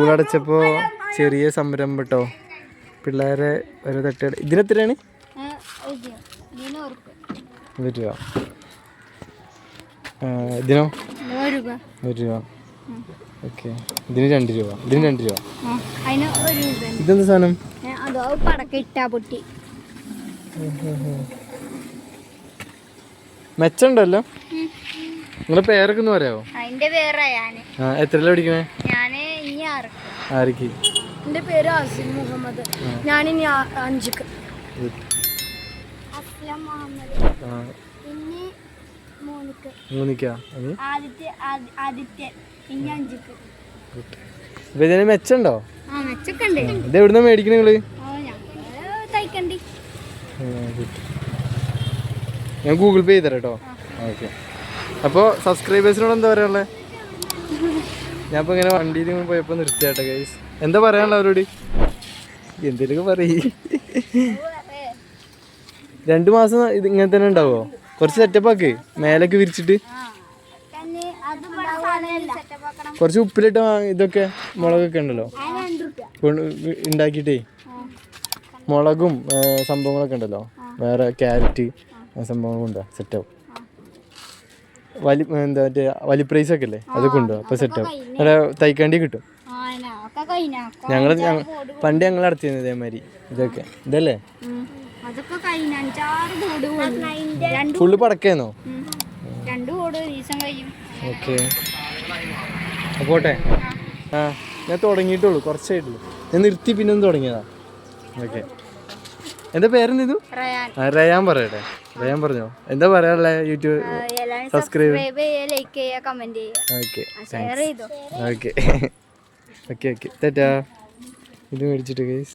സ്കൂളടച്ചപ്പോൾ ചെറിയ സംരംഭം കേട്ടോ. പിള്ളേരെ ഓരോ തട്ടുകട. ഇതിനെത്രയാണ്? 100 രൂപ. ഇതിനോ? 1 രൂപ. ഓക്കെ. ഇതിന് 2 രൂപ. ഇതിന് 2 രൂപ. ഇതെന്താ സാധനം? മെച്ചുണ്ടല്ലോ. നിങ്ങളെ പേരൊക്കെ ഒന്ന് പറയാമോ? എത്രയിലാ പഠിക്കണേ? ആർക്ക്? എന്റെ പേര് ആസിം മുഹമ്മദ്. ഞാനിനി 5ക്ക്. ഇതിന് മെച്ചുണ്ടോ? ഇത് എവിടുന്ന മേടിക്കണ നിങ്ങള്? ഞാൻ ഗൂഗിൾ പേ ചെയ്തരാം കേട്ടോ. ഓക്കെ. അപ്പോൾ സബ്സ്ക്രൈബേഴ്സിനോട് എന്താ പറയാനുള്ളത്? ഞാൻ ഇപ്പോൾ ഇങ്ങനെ വണ്ടിയിൽ പോയപ്പോൾ നിർത്തിയാട്ടെ ഗൈസ്. എന്താ പറയാനുള്ള അവരോട്? എന്തേലൊക്കെ പറയ്. 2 മാസം ഇത് ഇങ്ങനെ തന്നെ ഉണ്ടാവോ? കുറച്ച് സെറ്റപ്പാക്ക്, മേലൊക്കെ വിരിച്ചിട്ട് കുറച്ച് ഉപ്പിലിട്ട ഇതൊക്കെ മുളകൊക്കെ ഉണ്ടല്ലോ ഉണ്ടാക്കിയിട്ടേ, മുളകും സംഭവങ്ങളൊക്കെ ഉണ്ടല്ലോ, വേറെ ക്യാരറ്റ് സംഭവങ്ങളും ഉണ്ടോ സെറ്റാവും. എന്താ മറ്റേ വലി പ്രൈസൊക്കെ അല്ലേ, അതൊക്കെ ഉണ്ടോ? അപ്പോൾ സെറ്റാവും. അവിടെ തൈക്കാണ്ടി കിട്ടും. പണ്ട് ഞങ്ങൾ നടത്തിയിരുന്നു ഇതേമാതിരി. ഇതൊക്കെ ഇതല്ലേ ഫുള്ള് പടക്കേന്നോ? ഓക്കെ. പോട്ടെ. ഞാൻ തുടങ്ങിയിട്ടുള്ളൂ, കുറച്ചായിട്ടുള്ളൂ. ഞാൻ നിർത്തി പിന്നെ ഒന്ന് തുടങ്ങിയതാ. ഓക്കെ. എന്താ പേരെന്ത് ചെയ്തു? റയാൻ പറയട്ടെ. റയാൻ പറഞ്ഞോ, എന്താ പറയാനുള്ളത്? YouTube subscribe okay. Okay okay okay. തെറ്റാ ഇത് മേടിച്ചിട്ട് ഗൈസ്.